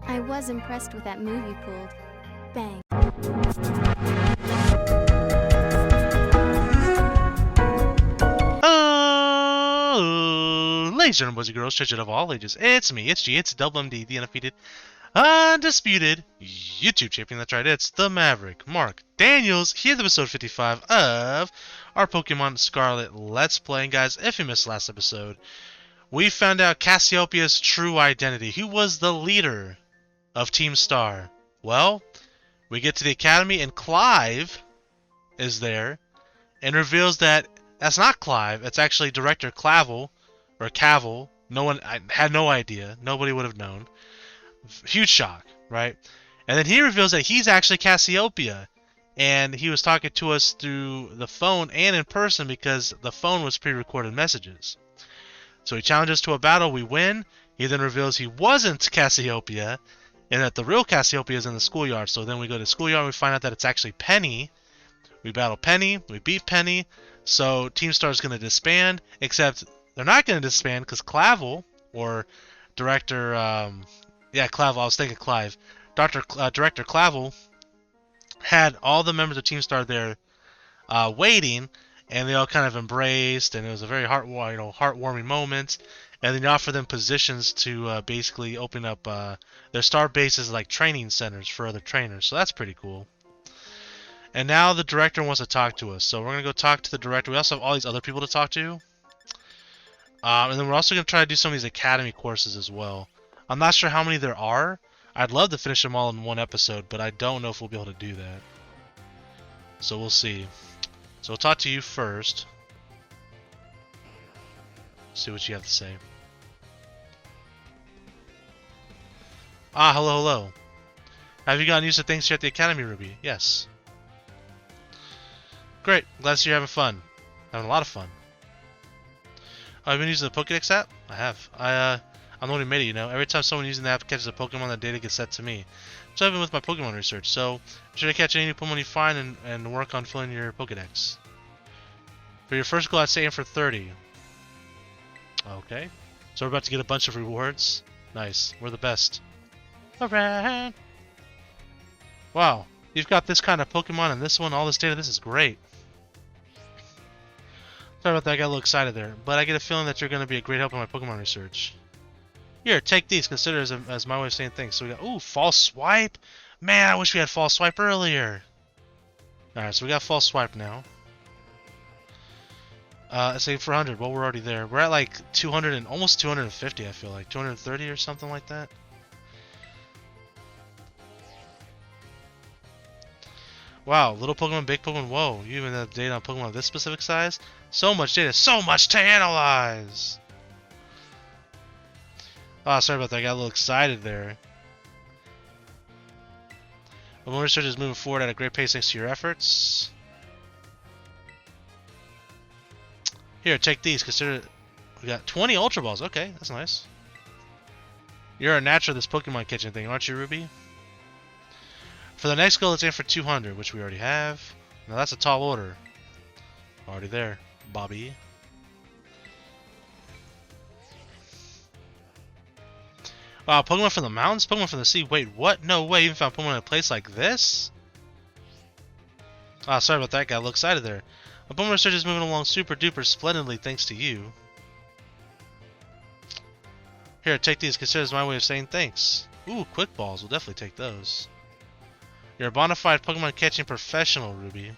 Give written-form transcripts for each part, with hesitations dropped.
I was impressed with that move you pulled. Bang. Oh, ladies and gentlemen, boys and girls, children of all ages, it's me, it's G, it's Double MD, the undefeated, undisputed YouTube champion. That's right, it's the Maverick, Mark Daniels, here with episode 55 of our Pokemon Scarlet Let's Play. And guys, if you missed last episode, we found out Cassiopeia's true identity. Who was the leader of Team Star? Well, we get to the academy and Clive is there and reveals that that's not Clive, it's actually Director Clavel, or Cavill. I had no idea. Nobody would have known. Huge shock, right? And then he reveals that he's actually Cassiopeia, and he was talking to us through the phone and in person because the phone was pre-recorded messages. So he challenges to a battle, we win. He then reveals he wasn't Cassiopeia, and that the real Cassiopeia is in the schoolyard. So then we go to the schoolyard and we find out that it's actually Penny. We battle Penny, we beat Penny, so Team Star is going to disband, except they're not going to disband because Clavel, or Director, Clavel, I was thinking Clive, Director Clavel had all the members of Team Star there waiting, and they all kind of embraced, and it was a very heartwarming moment, and then he offered them positions to basically open up their star bases like training centers for other trainers, so that's pretty cool. And now the director wants to talk to us, so we're going to go talk to the director. We also have all these other people to talk to. And then we're also going to try to do some of these academy courses as well. I'm not sure how many there are. I'd love to finish them all in one episode, but I don't know if we'll be able to do that. So we'll see. So we'll talk to you first. See what you have to say. Ah, hello. Have you gotten used to things here at the academy, Ruby? Yes. Great, glad to see you're having fun. Having a lot of fun. Oh, I've been using the Pokédex app? I have. I'm the one who made it, you know. Every time someone using the app catches a Pokemon, the data gets set to me. So I've been with my Pokemon research, so should I catch any new Pokemon you find and work on filling your Pokédex? For your first goal, I'd say aim for 30. Okay. So we're about to get a bunch of rewards. Nice. We're the best. Alright. Wow. You've got this kind of Pokemon and this one, all this data. This is great. Sorry about that, I got a little excited there, but I get a feeling that you're going to be a great help in my Pokemon research. Here, take these, consider as my way of saying things. So we got, ooh, False Swipe? Man, I wish we had False Swipe earlier. Alright, so we got False Swipe now. Let's say for 100, well, we're already there. We're at like 200 and almost 250, I feel like. 230 or something like that. Wow, little Pokemon, big Pokemon, whoa, you even have data on Pokemon of this specific size? So much data, so much to analyze! Oh, sorry about that, I got a little excited there. Pokemon research is moving forward at a great pace thanks to your efforts. Here, take these, consider... We got 20 Ultra Balls, okay, that's nice. You're a natural at this Pokemon catching thing, aren't you, Ruby? For the next goal, let's aim for 200, which we already have. Now that's a tall order. Already there, Bobby. Wow, Pokemon from the mountains? Pokemon from the sea? Wait, what? No way, you even found Pokemon in a place like this? Ah, sorry about that, got a little excited there. My Pokemon research is moving along super duper splendidly thanks to you. Here, take these, consider as my way of saying thanks. Ooh, Quick Balls, we'll definitely take those. You're a bona fide Pokemon catching professional, Ruby.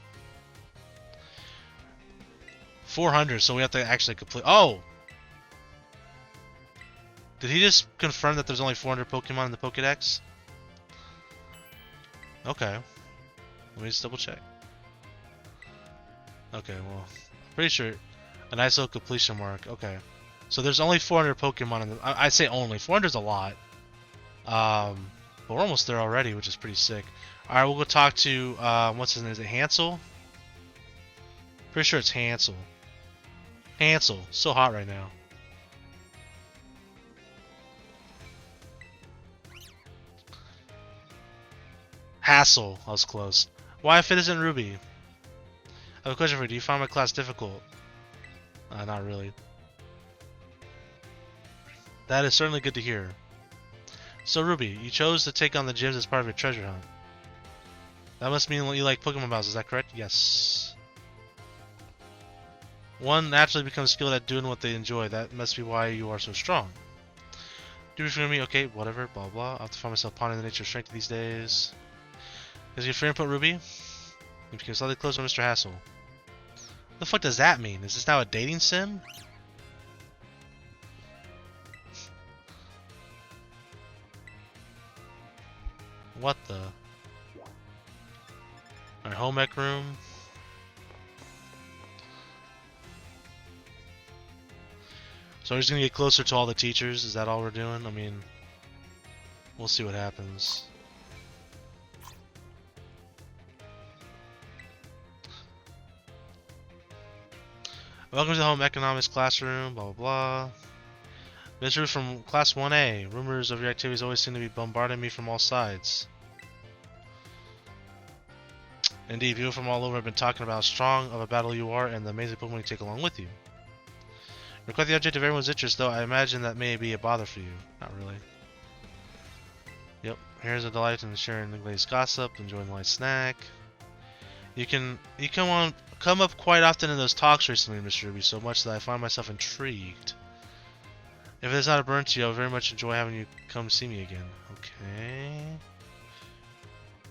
400, so we have to actually complete... Oh! Did he just confirm that there's only 400 Pokemon in the Pokédex? Okay. Let me just double check. Okay, well... I'm pretty sure... A nice little completion mark. Okay. So there's only 400 Pokemon in the... I say only. 400 is a lot. But we're almost there already, which is pretty sick. Alright, we'll go talk to, what's his name? Is it Hansel? Pretty sure it's Hansel. Hansel. So hot right now. Hassel. I was close. Why if it isn't Ruby? I have a question for you. Do you find my class difficult? Not really. That is certainly good to hear. So Ruby, you chose to take on the gyms as part of your treasure hunt. That must mean you like Pokemon battles, is that correct? Yes. One naturally becomes skilled at doing what they enjoy. That must be why you are so strong. Do you feel me? Okay, whatever, blah blah. I have to find myself pondering the nature of strength these days. Is your free input, Ruby? You became slightly closer to Mr. Hassel. What the fuck does that mean? Is this now a dating sim? What the? Alright, home ec room. So we're just gonna get closer to all the teachers? Is that all we're doing? I mean, we'll see what happens. Welcome to the home economics classroom, blah blah blah. Visitor from class 1A. Rumors of your activities always seem to be bombarding me from all sides. Indeed, people from all over have been talking about how strong of a battle you are and the amazing Pokemon you take along with you. You're quite the object of everyone's interest, though I imagine that may be a bother for you. Not really. Yep, here's a delight in sharing the glazed gossip, enjoying the light snack. You come up quite often in those talks recently, Mr. Ruby, so much that I find myself intrigued. If it's not a burn to you, I'll very much enjoy having you come see me again. Okay.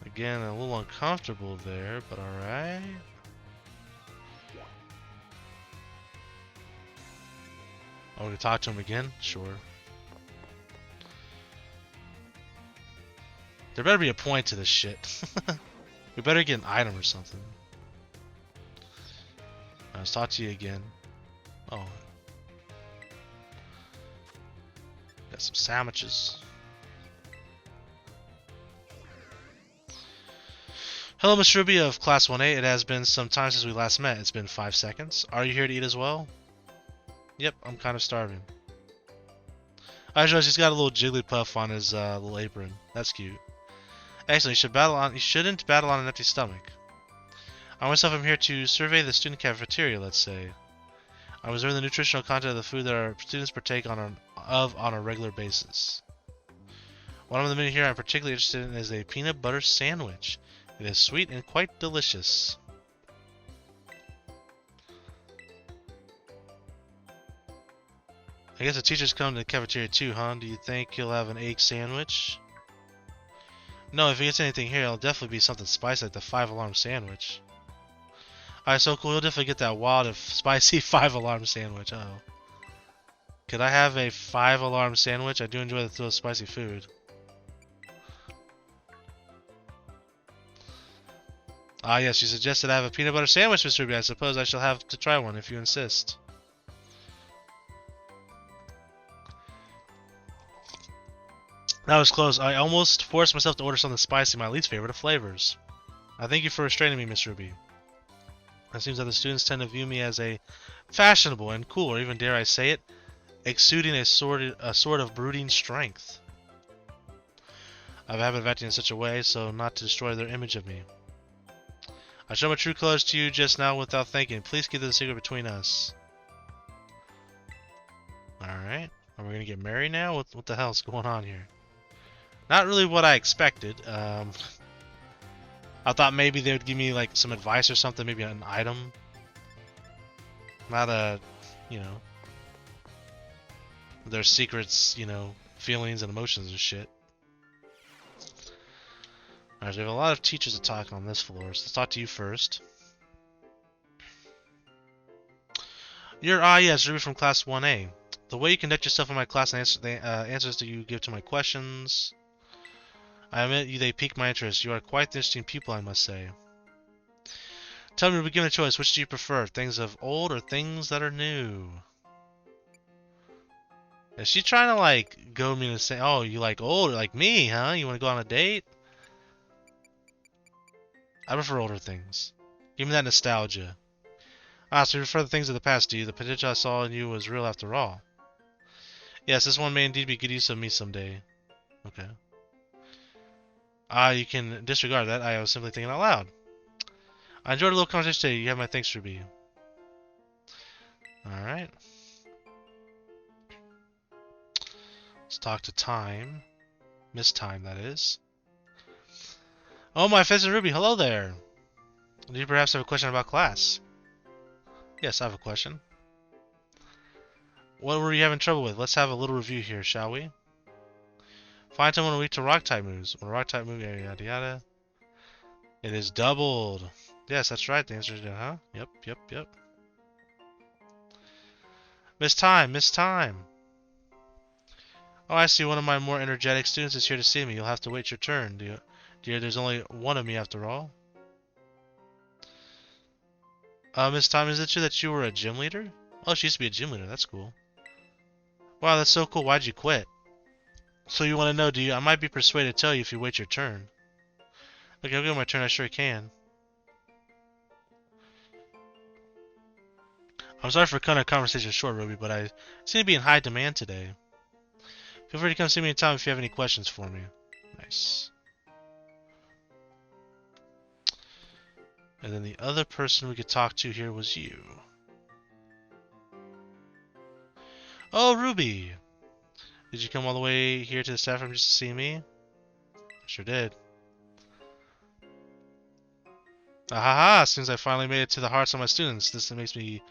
Again, a little uncomfortable there, but alright. Oh, we're gonna talk to him again? Sure. There better be a point to this shit. We better get an item or something. Let's talk to you again. Oh. Got some sandwiches. Hello, Mr. Ruby of Class 1A. It has been some time since we last met. It's been 5 seconds. Are you here to eat as well? Yep, I'm kind of starving. I realize he's got a little Jigglypuff on his little apron. That's cute. Excellent. You shouldn't battle on an empty stomach. I myself am here to survey the student cafeteria, let's say. I'm observing the nutritional content of the food that our students partake on a regular basis. One of the menu here I'm particularly interested in is a peanut butter sandwich. It is sweet and quite delicious. I guess the teachers come to the cafeteria too, huh? Do you think you'll have an egg sandwich? No, if he gets anything here, it'll definitely be something spicy like the 5-alarm sandwich. Alright, so cool. You'll definitely get that wild and spicy 5-alarm sandwich. Uh-oh. Could I have a 5-alarm sandwich? I do enjoy the thrill of spicy food. Ah, yes, you suggested I have a peanut butter sandwich, Mr. Ruby. I suppose I shall have to try one if you insist. That was close. I almost forced myself to order something spicy, my least favorite of flavors. I thank you for restraining me, Miss Ruby. It seems that the students tend to view me as a fashionable and cool, or even dare I say it, exuding a sort of brooding strength. I have a habit of acting in such a way, so not to destroy their image of me. I showed my true colors to you just now without thinking. Please keep the secret between us. Alright. Are we gonna get married now? What the hell's going on here? Not really what I expected. I thought maybe they would give me like some advice or something, maybe an item. Not a, you know, their secrets, you know, feelings and emotions and shit. Alright, so we have a lot of teachers to talk on this floor, so let's talk to you first. Yes, Ruby from Class 1A. The way you conduct yourself in my class and answer the answers that you give to my questions, I admit they pique my interest. You are quite the interesting pupil, I must say. Tell me, we're given a choice. Which do you prefer? Things of old or things that are new? Is she trying to like go me to say, oh, you like old like me, huh? You want to go on a date? I prefer older things. Give me that nostalgia. Ah, so you prefer the things of the past, do you? The potential I saw in you was real after all. Yes, this one may indeed be good use of me someday. Okay. Ah, you can disregard that. I was simply thinking out loud. I enjoyed a little conversation today. You have my thanks, Ruby. Alright. Let's talk to Time. Miss Time, that is. Oh, my Pheasant Ruby, hello there. Do you perhaps have a question about class? Yes, I have a question. What were you having trouble with? Let's have a little review here, shall we? Find someone weak to rock type moves. When a rock type move, yada yada yada. It is doubled. Yes, that's right. The answer is huh? Yep, yep, yep. Miss Time, Miss Time. Oh, I see. One of my more energetic students is here to see me. You'll have to wait your turn. Dear, there's only one of me after all. Miss Time, is it true that you were a gym leader? Oh, she used to be a gym leader. That's cool. Wow, that's so cool. Why'd you quit? So you want to know, do you? I might be persuaded to tell you if you wait your turn. Okay, I'll give my turn. I sure can. I'm sorry for cutting our conversation short, Ruby, but I seem to be in high demand today. Feel free to come see me anytime if you have any questions for me. Nice. And then the other person we could talk to here was you. Oh, Ruby! Did you come all the way here to the staff room just to see me? I sure did. Ahaha! Since I finally made it to the hearts of my students, this makes me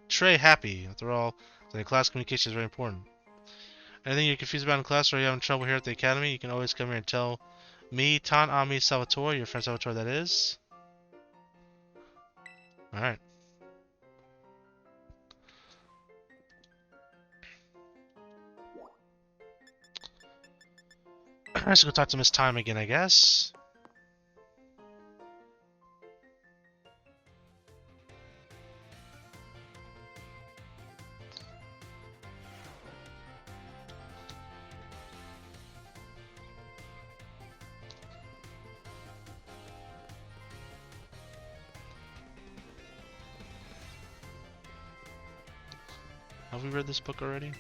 très happy. After all, the class communication is very important. Anything you're confused about in class or you're having trouble here at the academy, you can always come here and tell me, Tan Ami Salvatore, your friend Salvatore that is. Alright. Let's go talk to Miss Time again, I guess. Have we read this book already?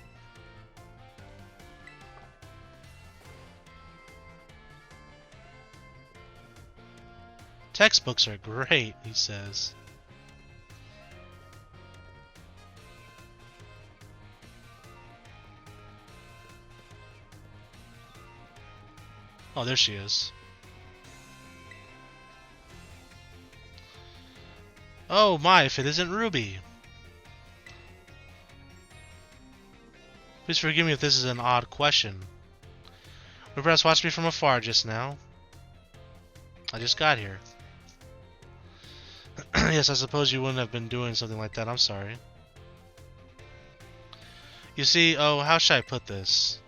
Textbooks are great, he says. Oh, there she is. Oh my, if it isn't Ruby! Please forgive me if this is an odd question. You perhaps watched me from afar just now. I just got here. Yes, I suppose you wouldn't have been doing something like that. I'm sorry. You see, oh, how should I put this?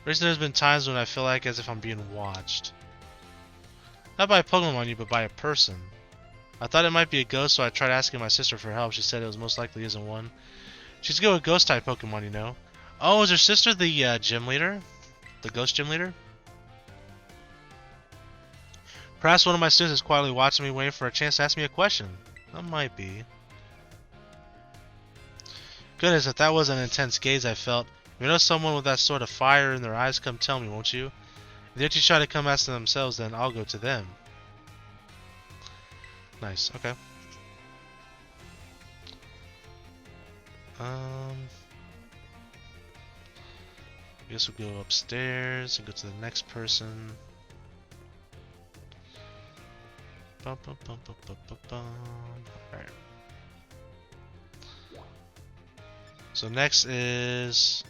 Recently there's been times when I feel like as if I'm being watched. Not by a Pokemon you, but by a person. I thought it might be a ghost, so I tried asking my sister for help. She said it was most likely isn't one. She's good with ghost-type Pokemon, you know. Oh, is her sister the gym leader? The ghost gym leader? Perhaps one of my students is quietly watching me, waiting for a chance to ask me a question. That might be. Goodness, if that was an intense gaze I felt. If you know someone with that sort of fire in their eyes, come tell me, won't you? If they're too shy to come ask them themselves, then I'll go to them. Nice, okay. I guess we'll go upstairs and go to the next person. Bum, bum, bum, bum, bum, bum, bum. Alright. So next is...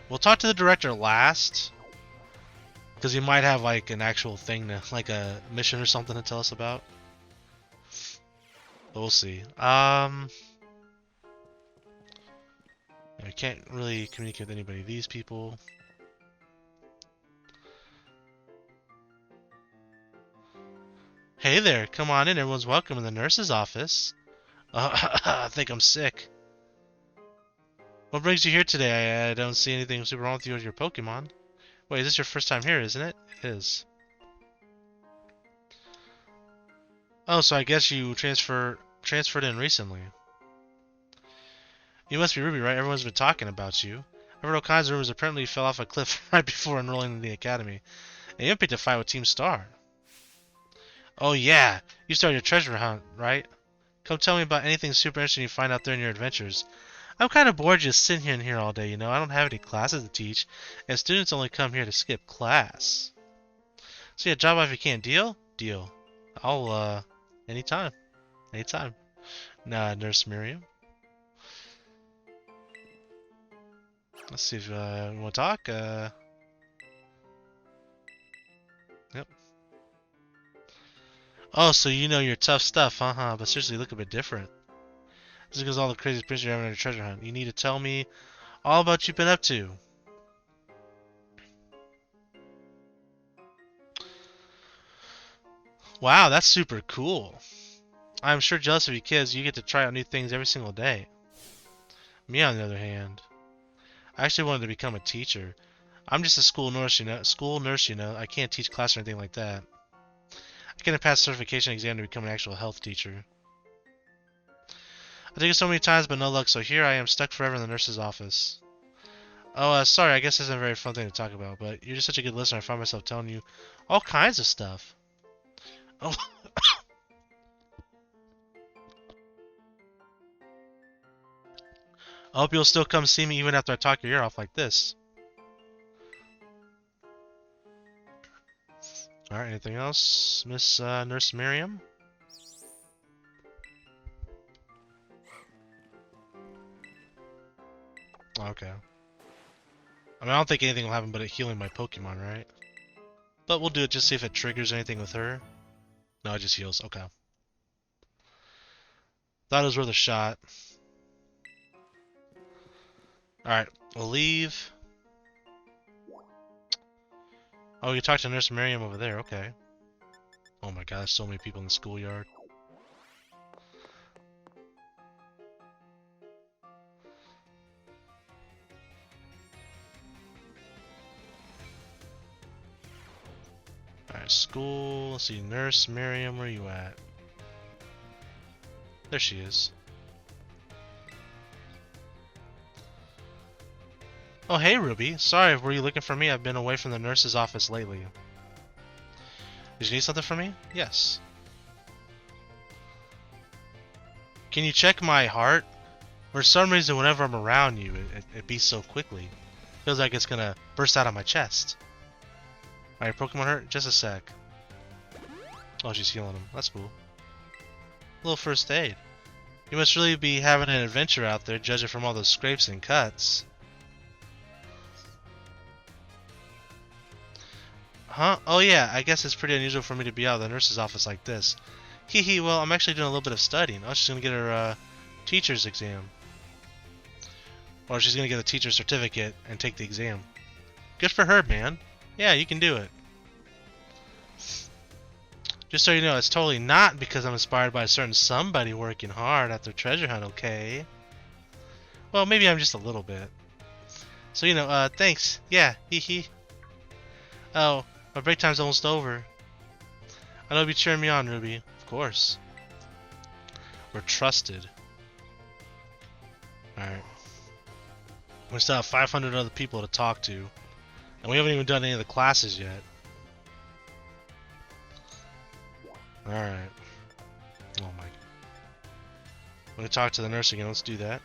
We'll talk to the director last. Because he might have like an actual thing to, like a mission or something to tell us about. But we'll see. I can't really communicate with anybody of these people. Hey there, come on in. Everyone's welcome in the nurse's office. I think I'm sick. What brings you here today? I don't see anything super wrong with you or your Pokemon. Wait, is this your first time here, isn't it? It is. Oh, so I guess you transferred in recently. You must be Ruby, right? Everyone's been talking about you. I've heard all kinds of rumors. Apparently you fell off a cliff right before enrolling in the academy. And you picked a fight with Team Star. Oh yeah, you started your treasure hunt, right? Come tell me about anything super interesting you find out there in your adventures. I'm kind of bored just sitting in here all day, you know. I don't have any classes to teach, and students only come here to skip class. So yeah, drop by if you can. Deal? Deal. I'll, anytime. Anytime. Nah, Nurse Miriam. Let's see if you want to talk. Yep. Oh, so you know your tough stuff, huh? But seriously, you look a bit different. This is because all the crazy experiences you're having on your treasure hunt. You need to tell me all about what you've been up to. Wow, that's super cool. I'm sure jealous of you kids. You get to try out new things every single day. Me, on the other hand, I actually wanted to become a teacher. I'm just a school nurse, you know. I can't teach class or anything like that. I couldn't pass the certification exam to become an actual health teacher. I think it so many times, but no luck. So here I am, stuck forever in the nurse's office. Oh, sorry. I guess this isn't a very fun thing to talk about, but you're just such a good listener. I find myself telling you all kinds of stuff. Oh. I hope you'll still come see me even after I talk your ear off like this. Alright, anything else, Miss Nurse Miriam? Okay. I mean, I don't think anything will happen but it healing my Pokemon, right? But we'll do it just see if it triggers anything with her. No, it just heals. Okay. Thought it was worth a shot. Alright, we'll leave. Oh, you talked to Nurse Miriam over there. Okay. Oh my god, there's so many people in the schoolyard. Alright, school. Let's see. Nurse Miriam, where are you at? There she is. Oh, hey, Ruby. Sorry, were you looking for me? I've been away from the nurse's office lately. Did you need something from me? Yes. Can you check my heart? For some reason, whenever I'm around you, it beats so quickly. Feels like it's gonna burst out of my chest. Alright, Pokemon hurt? Just a sec. Oh, she's healing him. That's cool. A little first aid. You must really be having an adventure out there, judging from all those scrapes and cuts. Huh? Oh yeah, I guess it's pretty unusual for me to be out of the nurse's office like this. Hee hee, well, I'm actually doing a little bit of studying. Oh, she's gonna get her teacher's exam. Or she's gonna get a teacher's certificate and take the exam. Good for her, man. Yeah, you can do it. Just so you know, it's totally not because I'm inspired by a certain somebody working hard at their treasure hunt, okay? Well, maybe I'm just a little bit. So, you know, thanks. Yeah, hee hee. Oh, my break time's almost over. I know you'll be cheering me on, Ruby. Of course. We're trusted. Alright. We still have 500 other people to talk to. And we haven't even done any of the classes yet. Alright. Oh my. I'm gonna talk to the nurse again. Let's do that.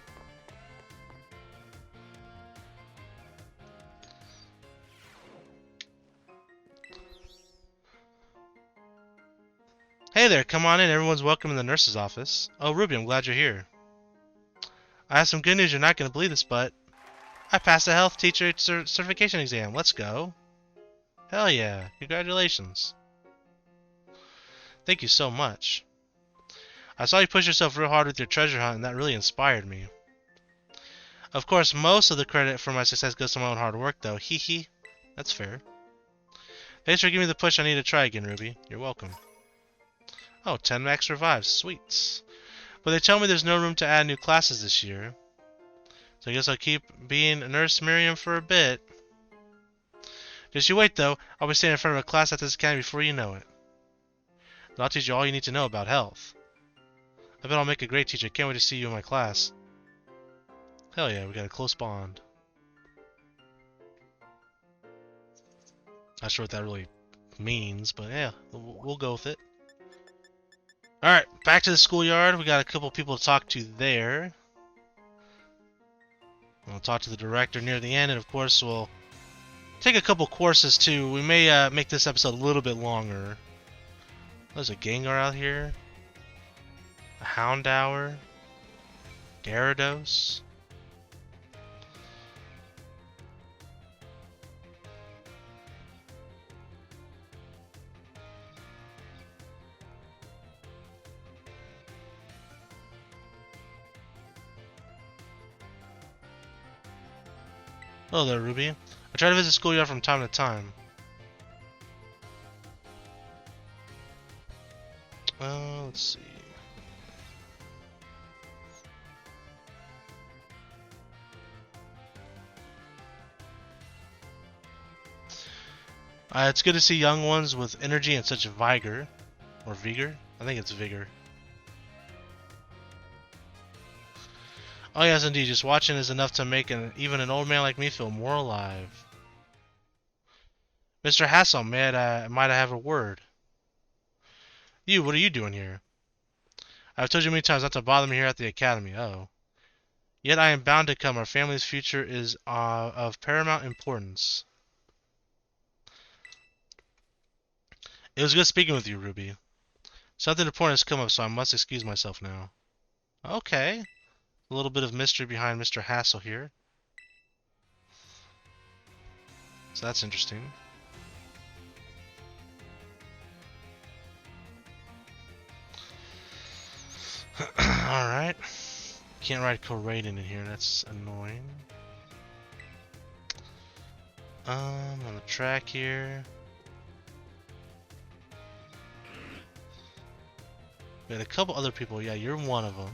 Hey there, come on in. Everyone's welcome in the nurse's office. Oh, Ruby, I'm glad you're here. I have some good news. You're not going to believe this, but I passed the health teacher certification exam. Let's go. Hell yeah. Congratulations. Thank you so much. I saw you push yourself real hard with your treasure hunt, and that really inspired me. Of course, most of the credit for my success goes to my own hard work, though. Hee hee. That's fair. Thanks for giving me the push I need to try again, Ruby. You're welcome. Oh, 10 max revives. Sweet. But they tell me there's no room to add new classes this year. So I guess I'll keep being Nurse Miriam for a bit. Just you wait, though. I'll be standing in front of a class at this academy before you know it. And I'll teach you all you need to know about health. I bet I'll make a great teacher. Can't wait to see you in my class. Hell yeah, we got a close bond. Not sure what that really means, but yeah, we'll go with it. Alright, back to the schoolyard. We got a couple people to talk to there. We'll talk to the director near the end, and of course we'll take a couple courses too. We may make this episode a little bit longer. There's a Gengar out here. A Houndour. Gyarados. Hello there, Ruby. I try to visit schoolyard from time to time. Let's see. It's good to see young ones with energy and such vigor. Or vigor? I think it's vigor. Oh yes, indeed. Just watching is enough to make even an old man like me feel more alive. Mr. Hassel, might I have a word? You, what are you doing here? I've told you many times not to bother me here at the academy. Oh. Yet I am bound to come. Our family's future is of paramount importance. It was good speaking with you, Ruby. Something important has come up, so I must excuse myself now. Okay. A little bit of mystery behind Mr. Hassel here. So that's interesting. Alright. Can't ride Koraidon in here, that's annoying. On the track here. We had a couple other people. Yeah, you're one of them.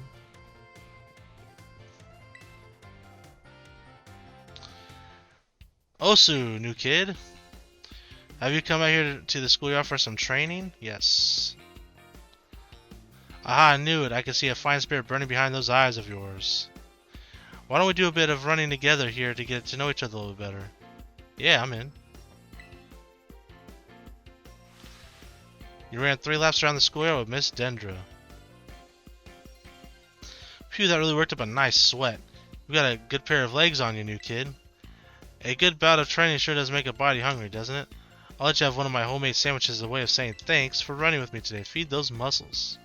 Osu, new kid. Have you come out here to the schoolyard for some training? Yes. Aha, I knew it. I can see a fine spirit burning behind those eyes of yours. Why don't we do a bit of running together here to get to know each other a little better? Yeah, I'm in. You ran 3 laps around the schoolyard with Miss Dendra. Phew, that really worked up a nice sweat. You've got a good pair of legs on you, new kid. A good bout of training sure does make a body hungry, doesn't it? I'll let you have one of my homemade sandwiches as a way of saying thanks for running with me today. Feed those muscles.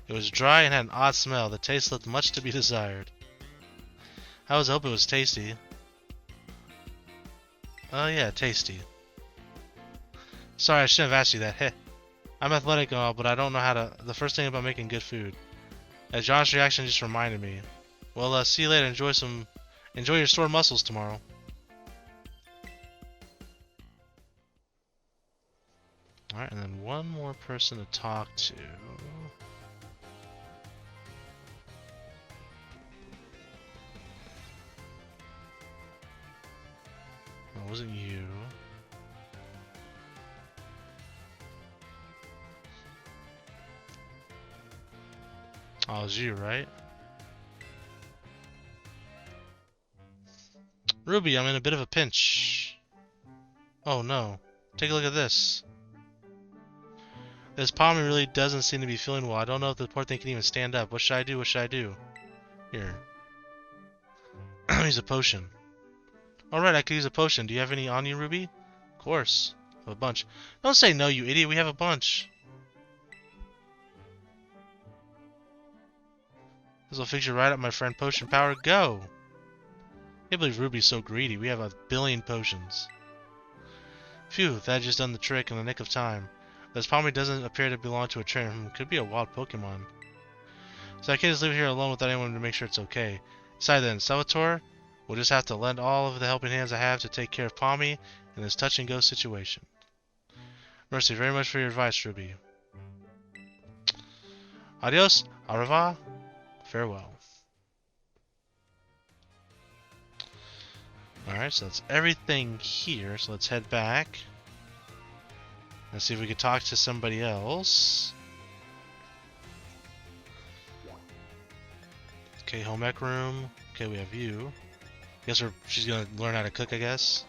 It was dry and had an odd smell. The taste left much to be desired. I was hoping it was tasty. Oh yeah, tasty. Sorry, I shouldn't have asked you that. Heh. I'm athletic and all, but I don't know how to... The first thing about making good food. John's reaction just reminded me. Well, see you later. Enjoy your sore muscles tomorrow. Alright, and then one more person to talk to. That wasn't you. Oh, it was you, right? Ruby, I'm in a bit of a pinch. Oh no. Take a look at this. This Palmy really doesn't seem to be feeling well. I don't know if the poor thing can even stand up. What should I do? What should I do? Here. Use a potion. Alright, I could use a potion. Do you have any on you, Ruby? Of course. A bunch. Don't say no, you idiot. We have a bunch. This will fix you right up, my friend. Potion power, go! I can't believe Ruby's so greedy. We have 1 billion potions. Phew, that just done the trick in the nick of time. This Palmy doesn't appear to belong to a trainer. Could be a wild Pokemon. So I can't just leave it here alone without anyone to make sure it's okay. Besides then, Salvatore will just have to lend all of the helping hands I have to take care of Palmy in this touch-and-go situation. Mercy very much for your advice, Ruby. Adios, au revoir, farewell. Alright, so that's everything here, so let's head back. Let's see if we can talk to somebody else. Okay, home ec room. Okay, we have you. Guess she's gonna learn how to cook, I guess.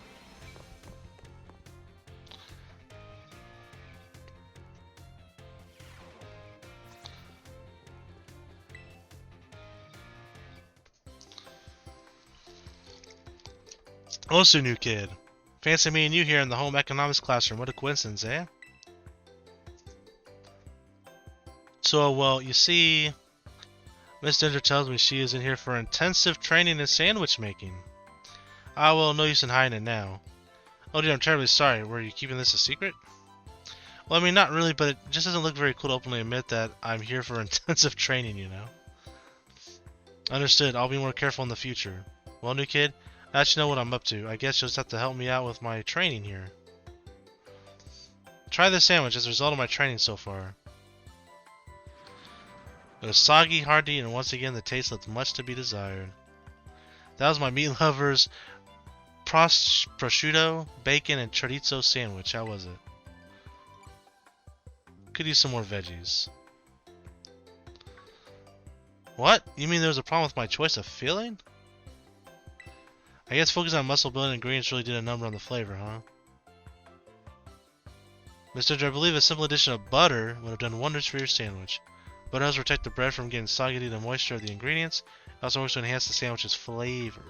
Also, new kid. Fancy me and you here in the home economics classroom. What a coincidence, eh? So, well, you see, Miss Ginger tells me she is in here for intensive training in sandwich making. Ah, well, no use in hiding it now. Oh dear, I'm terribly sorry. Were you keeping this a secret? Well, I mean, not really, but it just doesn't look very cool to openly admit that I'm here for intensive training, you know? Understood. I'll be more careful in the future. Well, new kid, now that you know what I'm up to, I guess you'll just have to help me out with my training here. Try this sandwich as a result of my training so far. It was soggy, hard to eat, and once again the taste left much to be desired. That was my meat lovers prosciutto, bacon, and chorizo sandwich. How was it? Could use some more veggies. What? You mean there was a problem with my choice of filling? I guess focusing on muscle building ingredients really did a number on the flavor, huh? Mr. I believe a simple addition of butter would have done wonders for your sandwich. Butter helps protect the bread from getting soggy due to the moisture of the ingredients. It also works to enhance the sandwich's flavor.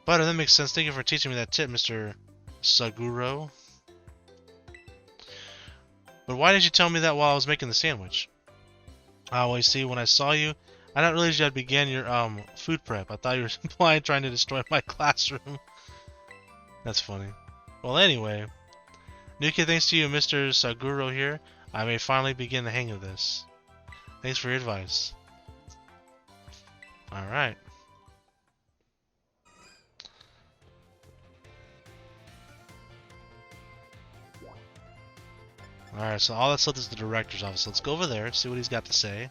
Butter, that makes sense. Thank you for teaching me that tip, Mr. Saguro. But why did you tell me that while I was making the sandwich? Well, you see, when I saw you, I didn't realize you had began your food prep. I thought you were implying trying to destroy my classroom. That's funny. Well, anyway, new kid, thanks to you, Mr. Saguro here, I may finally begin the hang of this. Thanks for your advice. Alright. Alright, so all that's left is the director's office. Let's go over there, see what he's got to say.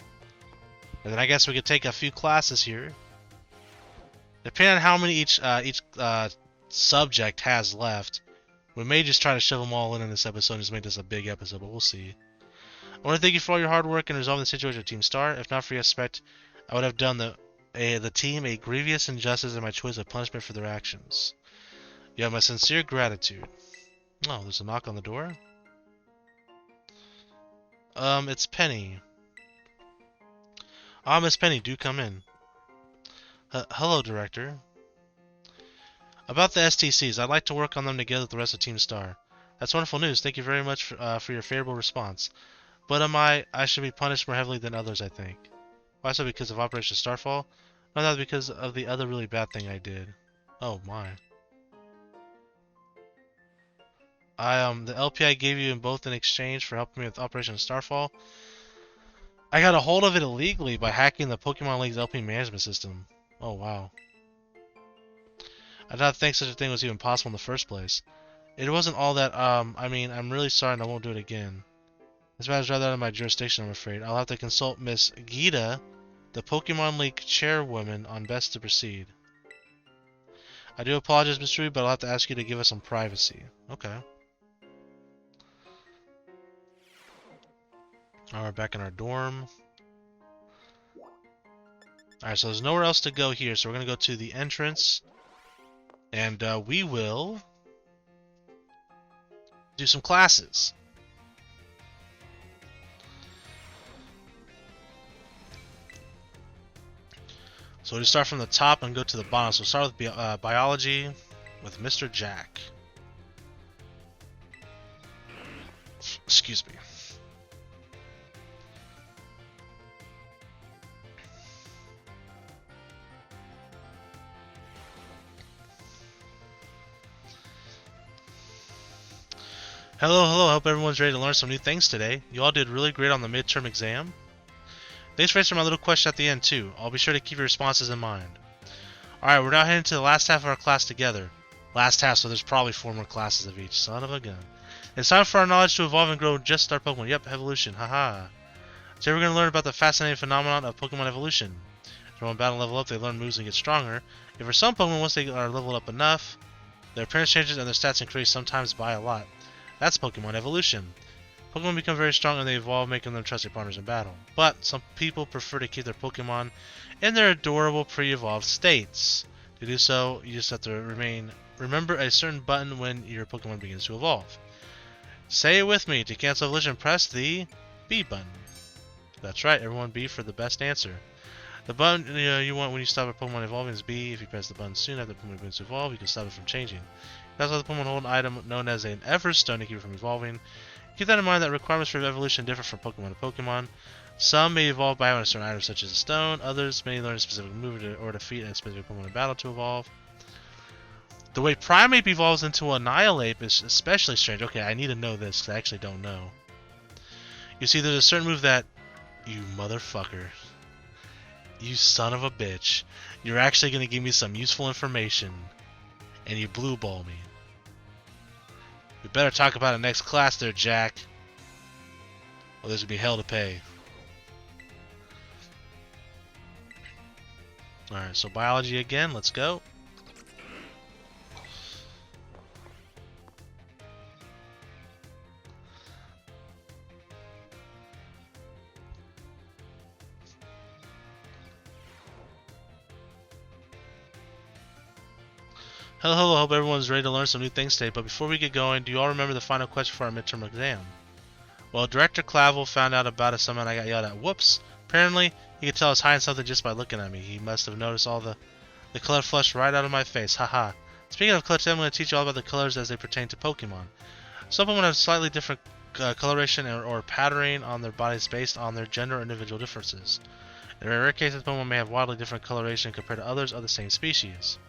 And then I guess we could take a few classes here. Depending on how many each subject has left, we may just try to shove them all in this episode and just make this a big episode, but we'll see. I want to thank you for all your hard work in resolving the situation with Team Star. If not for your respect, I would have done the team a grievous injustice in my choice of punishment for their actions. You have my sincere gratitude. Oh, there's a knock on the door. It's Penny. Ah, Miss Penny, do come in. Hello, Director. About the STCs, I'd like to work on them together with the rest of Team Star. That's wonderful news. Thank you very much for your favorable response. But I should be punished more heavily than others, I think. Why so? Because of Operation Starfall? No, not because of the other really bad thing I did. Oh my. The LP I gave you in both in exchange for helping me with Operation Starfall, I got a hold of it illegally by hacking the Pokemon League's LP management system. Oh wow. I did not think such a thing was even possible in the first place. It wasn't all that, I mean, I'm really sorry and I won't do it again. This matter is rather out of my jurisdiction, I'm afraid. I'll have to consult Miss Gita, the Pokemon League chairwoman, on best to proceed. I do apologize, Mr. Reed, but I'll have to ask you to give us some privacy. Okay. Alright, back in our dorm. Alright, so there's nowhere else to go here, so we're going to go to the entrance. And we will do some classes. So we'll start from the top and go to the bottom. So we'll start with biology with Mr. Jack. Excuse me. Hello, hello. I hope everyone's ready to learn some new things today. You all did really great on the midterm exam. Thanks for answering my little question at the end, too. I'll be sure to keep your responses in mind. Alright, we're now heading to the last half of our class together. Last half, so there's probably 4 more classes of each. Son of a gun. It's time for our knowledge to evolve and grow just our Pokemon. Yep, evolution. Haha. Today we're going to learn about the fascinating phenomenon of Pokemon evolution. When one battle level up, they learn moves and get stronger. If for some Pokemon, once they are leveled up enough, their appearance changes and their stats increase, sometimes by a lot. That's Pokemon evolution. Pokemon become very strong and they evolve, making them trusted partners in battle. But some people prefer to keep their Pokemon in their adorable pre-evolved states. To do so, you just have to remember a certain button when your Pokemon begins to evolve. Say it with me. To cancel evolution, press the B button. That's right, everyone B for the best answer. The button you want when you stop a Pokemon evolving is B. If you press the button soon after the Pokemon begins to evolve, you can stop it from changing. You also have the Pokemon hold an item known as an Everstone to keep it from evolving. Keep that in mind that requirements for evolution differ from Pokemon to Pokemon. Some may evolve by having a certain item such as a stone, others may learn a specific move or defeat a specific Pokemon in battle to evolve. The way Primeape evolves into Annihilape is especially strange. Okay, I need to know this because I actually don't know. You see, there's a certain move that... You motherfucker. You son of a bitch. You're actually going to give me some useful information. And you blue ball me. We better talk about it next class there, Jack. Or there's going to be hell to pay. Alright, so biology again. Let's go. Hello, hope everyone's ready to learn some new things today, but before we get going, do you all remember the final question for our midterm exam? Well, Director Clavel found out about it somehow and I got yelled at. Whoops! Apparently, he could tell I was hiding something just by looking at me. He must have noticed all the color flushed right out of my face, haha. Speaking of colors, I'm going to teach you all about the colors as they pertain to Pokemon. Some Pokemon have slightly different coloration or patterning on their bodies based on their gender or individual differences. In rare cases, Pokemon may have wildly different coloration compared to others of the same species.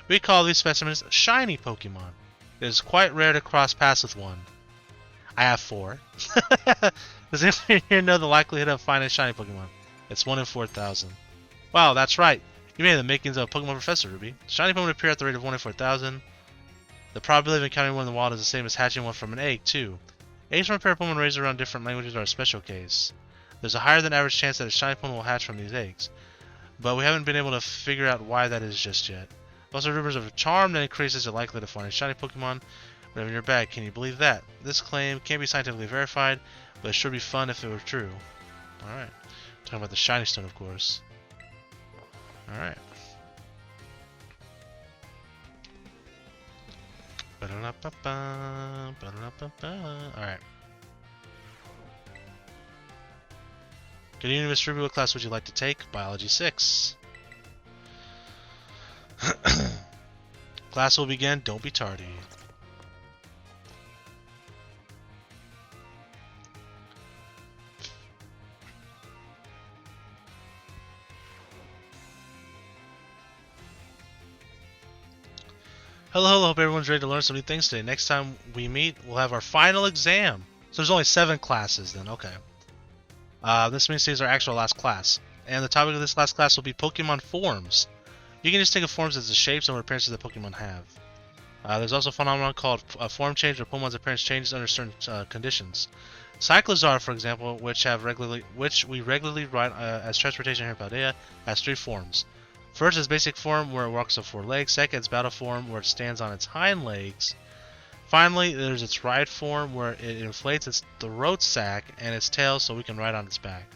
We call these specimens shiny Pokemon. It is quite rare to cross paths with one. I have 4. Does anyone here know the likelihood of finding a shiny Pokemon? It's 1 in 4,000. Wow, that's right. You made the makings of a Pokemon professor, Ruby. Shiny Pokemon appear at the rate of 1 in 4,000. The probability of encountering one in the wild is the same as hatching one from an egg, too. Eggs from a pair of Pokemon raised around different languages are a special case. There's a higher than average chance that a shiny Pokemon will hatch from these eggs, but we haven't been able to figure out why that is just yet. Also, rumors of a charm that increases the likelihood of finding a shiny Pokemon whenever in your bag. Can you believe that? This claim can't be scientifically verified, but it sure be fun if it were true. Alright. Talking about the shiny stone, of course. Alright. Alright. Good evening, Mr. Ruby. What class would you like to take? Biology 6. Class will begin. Don't be tardy. Hello, hope everyone's ready to learn some new things today. Next time we meet, we'll have our final exam. So there's only 7 classes then, okay. This means today's our actual last class. And the topic of this last class will be Pokemon forms. You can just think of forms as the shapes and what appearances that Pokemon have. There's also a phenomenon called a form change where Pokemon's appearance changes under certain conditions. Cyclizar, for example, which we regularly ride as transportation here in Paldea, has 3 forms. First is basic form, where it walks on 4 legs. Second is battle form, where it stands on its hind legs. Finally, there's its ride form, where it inflates its throat sac and its tail so we can ride on its back.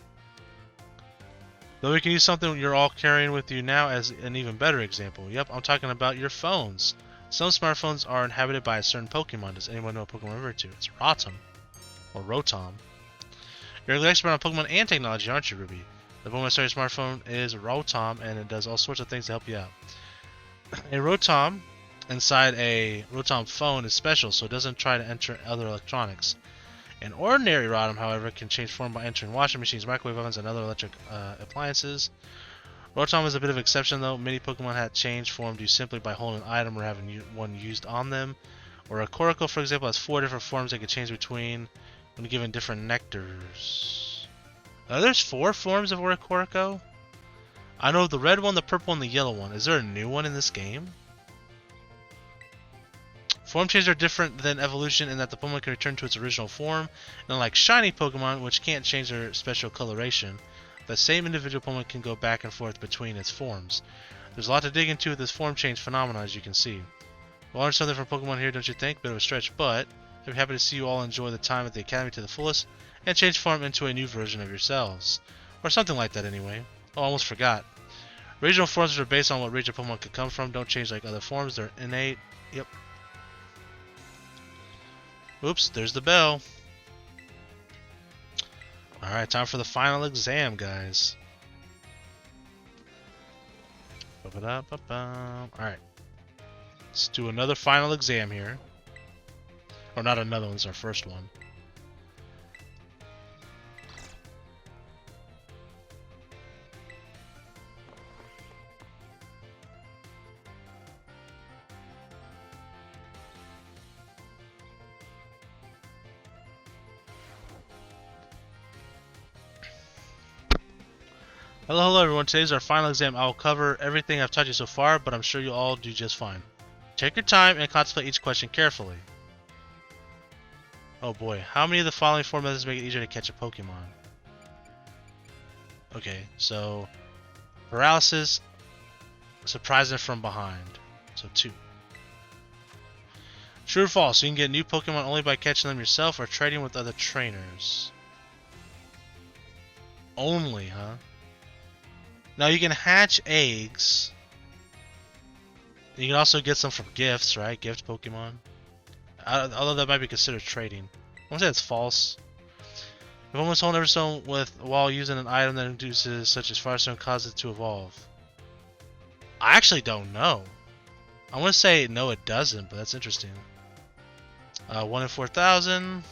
Though we can use something you're all carrying with you now as an even better example. Yep, I'm talking about your phones. Some smartphones are inhabited by a certain Pokemon. Does anyone know what Pokemon I'm referring to? It's Rotom. Or Rotom. You're an expert on Pokemon and technology, aren't you, Ruby? The Pokemon starter smartphone is Rotom, and it does all sorts of things to help you out. A Rotom inside a Rotom phone is special, so it doesn't try to enter other electronics. An ordinary Rotom, however, can change form by entering washing machines, microwave ovens, and other electric appliances. Rotom is a bit of an exception, though. Many Pokemon have changed form due simply by holding an item or having one used on them. Or a Coracle, for example, has 4 different forms they can change between when given different nectars. There's 4 forms of Oricorio? I know the red one, the purple, and the yellow one. Is there a new one in this game? Form changes are different than evolution in that the Pokemon can return to its original form, and unlike shiny Pokemon, which can't change their special coloration, the same individual Pokemon can go back and forth between its forms. There's a lot to dig into with this form change phenomenon, as you can see. We'll learn something from Pokemon here, don't you think? Bit of a stretch, but I'd be happy to see you all enjoy the time at the Academy to the fullest, and change form into a new version of yourselves. Or something like that anyway. Oh, I almost forgot. Regional forms are based on what region Pokemon could come from, don't change like other forms, they're innate. Yep. Oops, there's the bell. Alright, time for the final exam, guys. Alright. Let's do another final exam here. Or not another one, it's our first one. Hello everyone, today's our final exam. I will cover everything I've taught you so far, but I'm sure you'll all do just fine. Take your time and contemplate each question carefully. Oh boy, how many of the following four methods make it easier to catch a Pokemon? Okay, so paralysis, surprising from behind. So 2. True or false, you can get new Pokemon only by catching them yourself or trading with other trainers. Only, huh? Now you can hatch eggs. You can also get some from gifts, right? Gift Pokemon. Although that might be considered trading. I'm gonna say it's false. If almost hold Everstone with while using an item that induces such as Firestone causes it to evolve. I actually don't know. I want to say no, it doesn't, but that's interesting. 1 in 4,000. And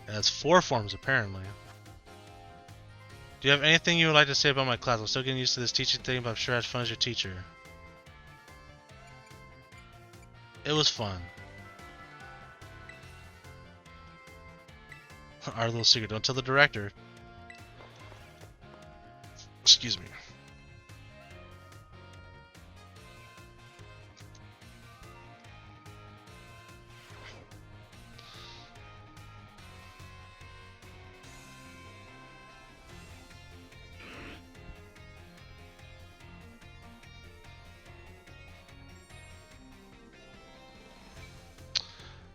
that's 4 forms apparently. Do you have anything you would like to say about my class? I'm still getting used to this teaching thing, but I'm sure I had fun as your teacher. It was fun. Our little secret. Don't tell the director. Excuse me.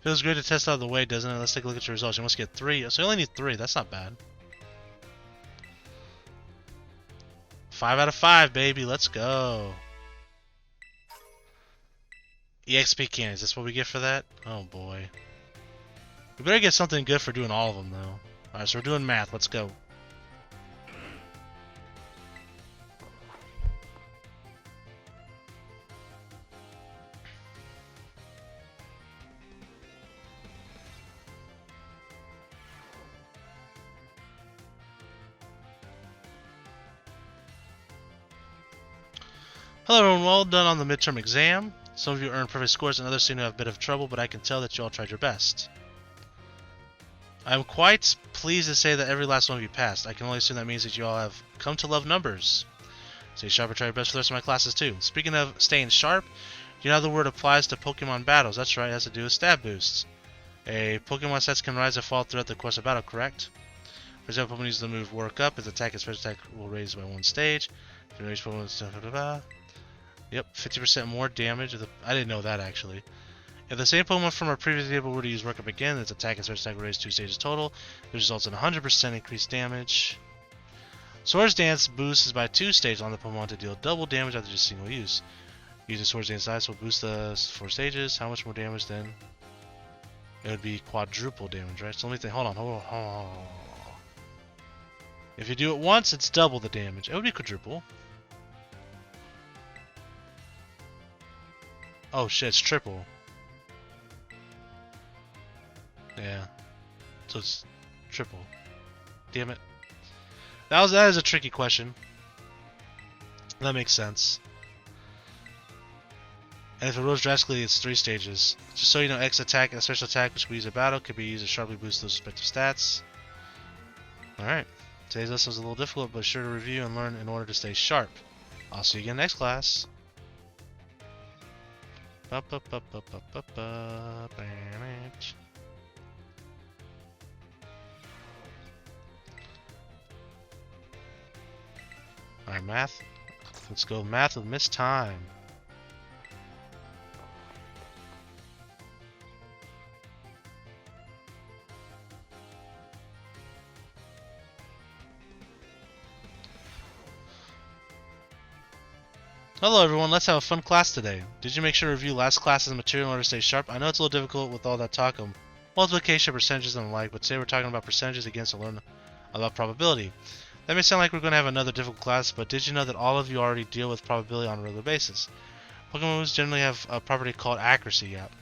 Feels great to test out of the way, doesn't it? Let's take a look at your results. You must get 3. So you only need 3. That's not bad. 5 out of 5, baby. Let's go. EXP candies. That's what we get for that? Oh, boy. We better get something good for doing all of them, though. Alright, so we're doing math. Let's go. Hello everyone, well done on the midterm exam. Some of you earned perfect scores and others seem to have a bit of trouble, but I can tell that you all tried your best. I am quite pleased to say that every last one of you passed. I can only assume that means that you all have come to love numbers. Stay sharp and try your best for the rest of my classes too. Speaking of staying sharp, you know how the word applies to Pokemon battles. That's right, it has to do with stab boosts. A Pokemon stats can rise or fall throughout the course of battle, correct? For example, Pokemon uses the move Work Up. Its attack and special attack will raise by 1 stage. If you raise Pokemon, yep, 50% more damage. I didn't know that actually. If the same Pokemon from our previous example were to use Work Up again, its attack and special attack will raise 2 stages total. This results in 100% increased damage. Swords Dance boosts by 2 stages on the Pokemon to deal double damage after just single use. Using Swords Dance dice will boost the 4 stages. How much more damage then? It would be quadruple damage, right? So let me think. Hold on. If you do it once, it's double the damage. It would be quadruple. Oh shit, it's triple. Yeah. So it's triple. Damn it. That is a tricky question. That makes sense. And if it rose drastically, it's 3 stages. Just so you know, X attack and special attack, which we use in battle, could be used to sharply boost those respective stats. Alright. Today's lesson was a little difficult, but sure to review and learn in order to stay sharp. I'll see you again next class. Alright, math. Let's go math with Miss Time. Hello everyone, let's have a fun class today. Did you make sure to review last class's material in order to stay sharp? I know it's a little difficult with all that talk of multiplication, percentages, and the like, but today we're talking about percentages again to learn about probability. That may sound like we're going to have another difficult class, but did you know that all of you already deal with probability on a regular basis? Pokemon moves generally have a property called accuracy gap.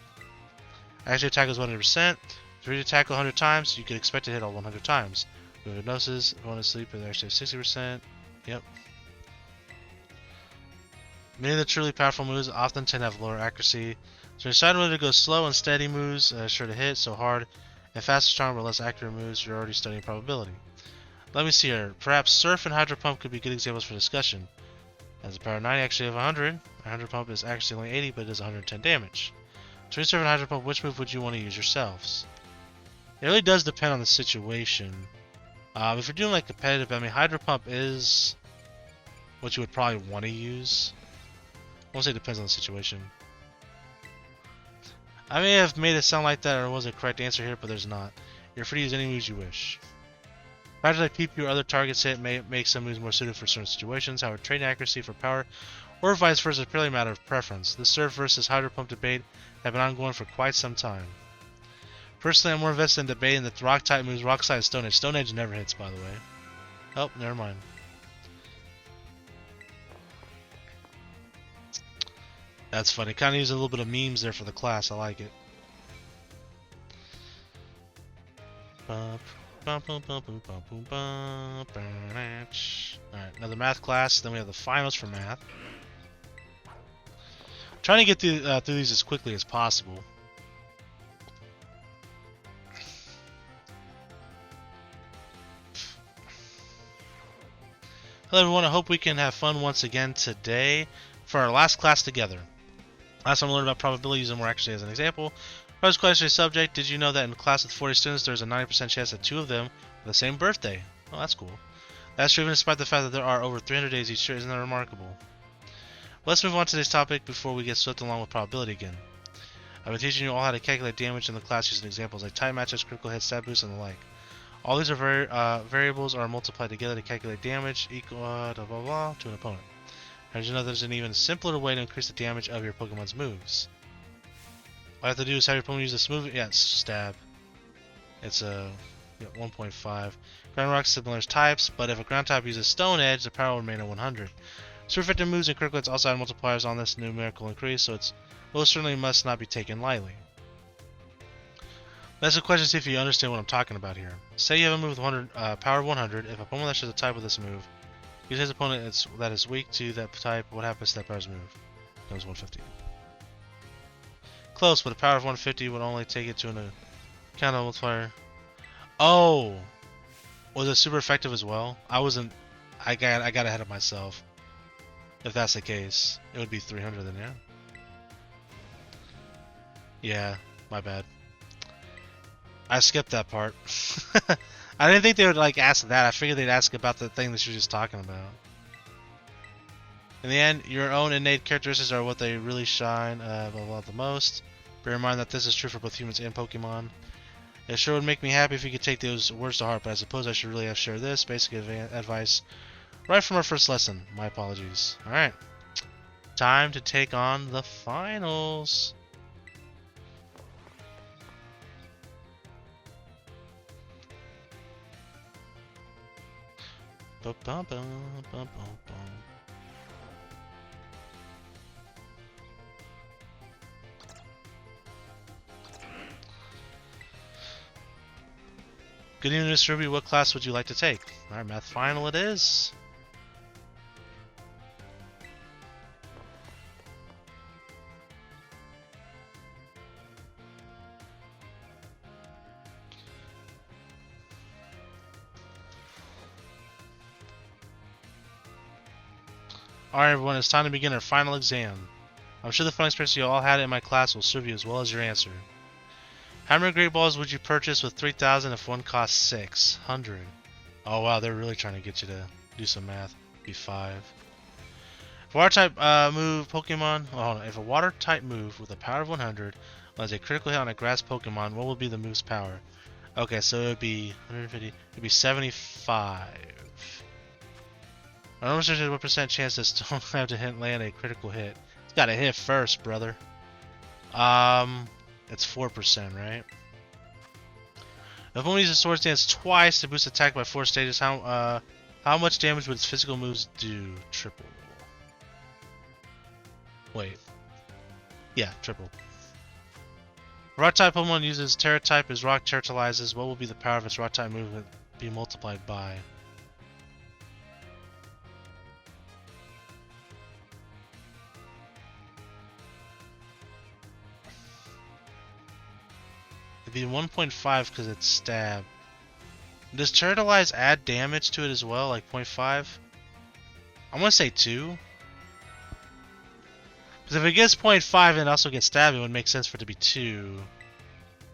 Accuracy attack is 100%. If you read a tackle 100 times, you can expect to hit all 100 times. With hypnosis, going to sleep, is actually 60%. Yep. Many of the truly powerful moves often tend to have lower accuracy, so decide whether to go slow and steady moves, sure to hit, so hard, and fast and strong but less accurate moves. You're already studying probability. Let me see here. Perhaps Surf and Hydro Pump could be good examples for discussion. As a power 90, actually have 100. Hydro Pump is actually only 80, but it does 110 damage. Between Surf and Hydro Pump, which move would you want to use yourselves? It really does depend on the situation. If you're doing like competitive, I mean, Hydro Pump is what you would probably want to use. I won't say it depends on the situation. I may have made it sound like that or wasn't a correct answer here, but there's not. You're free to use any moves you wish. Factors like PP or other targets hit may make some moves more suited for certain situations. However, trading accuracy for power or vice versa is purely a matter of preference. The Surf versus Hydro Pump debate have been ongoing for quite some time. Personally, I'm more invested in debating the rock type moves, Rock Slide and Stone Edge. Stone Edge never hits, by the way. Oh, never mind. That's funny. Kind of use a little bit of memes there for the class. I like it. Alright, another math class. Then we have the finals for math. I'm trying to get through these as quickly as possible. Hello everyone, I hope we can have fun once again today for our last class together. Last time we learned about probability using more accuracy as an example. First question subject, did you know that in a class with 40 students there's a 90% chance that 2 of them have the same birthday? Oh, that's cool. That's true even despite the fact that there are over 300 days each year. Isn't that remarkable? Let's move on to today's topic before we get swept along with probability again. I've been teaching you all how to calculate damage in the class using examples like time matches, critical hits, stat boosts, and the like. All these are variables are multiplied together to calculate damage equal blah blah blah to an opponent. How did you know there's an even simpler way to increase the damage of your Pokemon's moves? All you have to do is have your opponent use this move. Yeah, it's stab. It's a 1.5. Ground Rock similar types, but if a ground type uses Stone Edge, the power will remain at 100. Super effective moves and critical hits also have multipliers on this numerical increase, so it's most certainly must not be taken lightly. That's a question to see if you understand what I'm talking about here. Say you have a move with power of 100. If a opponent lashes a type with this move, use his opponent that is weak to that type, what happens to that power's move? It becomes 150. Close, but a power of 150 would only take it to an counter multiplier. Oh! Was it super effective as well? I got ahead of myself. If that's the case, it would be 300 then, yeah? Yeah, my bad. I skipped that part. I didn't think they would like ask that. I figured they'd ask about the thing that she was just talking about. In the end, your own innate characteristics are what they really shine blah, blah, the most. Bear in mind that this is true for both humans and Pokemon. It sure would make me happy if you could take those words to heart, but I suppose I should really have shared this basic advice right from our first lesson. My apologies. Alright. Time to take on the finals. Good evening, Mr. Ruby. What class would you like to take? Alright, math final it is. Alright everyone, it's time to begin our final exam. I'm sure the fun experience you all had in my class will serve you as well as your answer. How many Great Balls would you purchase with 3,000 if one costs 600? Oh wow, they're really trying to get you to do some math. Be 5. If a water type move Pokemon, if a water type move with a power of 100 lands a critical hit on a grass Pokemon, what will be the move's power? Okay, so it would be 150. It would be 75. I don't know what percent chance does Stone have to land a critical hit. It's got to hit first, brother. It's 4%, right? If one uses Swords Dance twice to boost attack by 4 stages, how How much damage would its physical moves do? Triple. Wait. Yeah, triple. Rock type Pokemon uses Terra type as rock territalizes. What will be the power of its rock type movement be multiplied by? It'd be 1.5 because it's stab. Does territalize add damage to it as well, like 0.5? I'm gonna say 2. Because if it gets 0.5 and it also gets stabbed, it would make sense for it to be 2.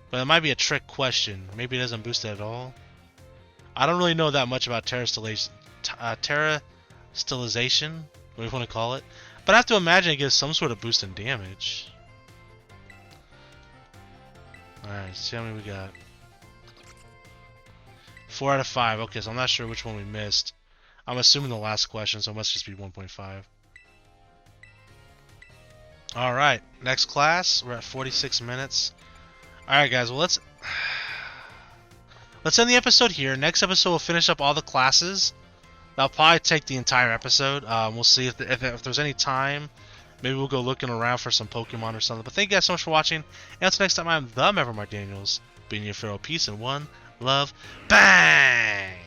But it might be a trick question. Maybe it doesn't boost it at all. I don't really know that much about Terra Stylization, what do you want to call it. But I have to imagine it gives some sort of boost in damage. Alright, see how many we got. 4 out of 5. Okay, so I'm not sure which one we missed. I'm assuming the last question, so it must just be 1.5. Alright, next class. We're at 46 minutes. Alright guys, well let's end the episode here. Next episode we'll finish up all the classes. That'll probably take the entire episode. We'll see if there's any time. Maybe we'll go looking around for some Pokemon or something. But thank you guys so much for watching. And until next time, I'm the Mark Daniels, being your Pharaoh. Peace and one love. Bang!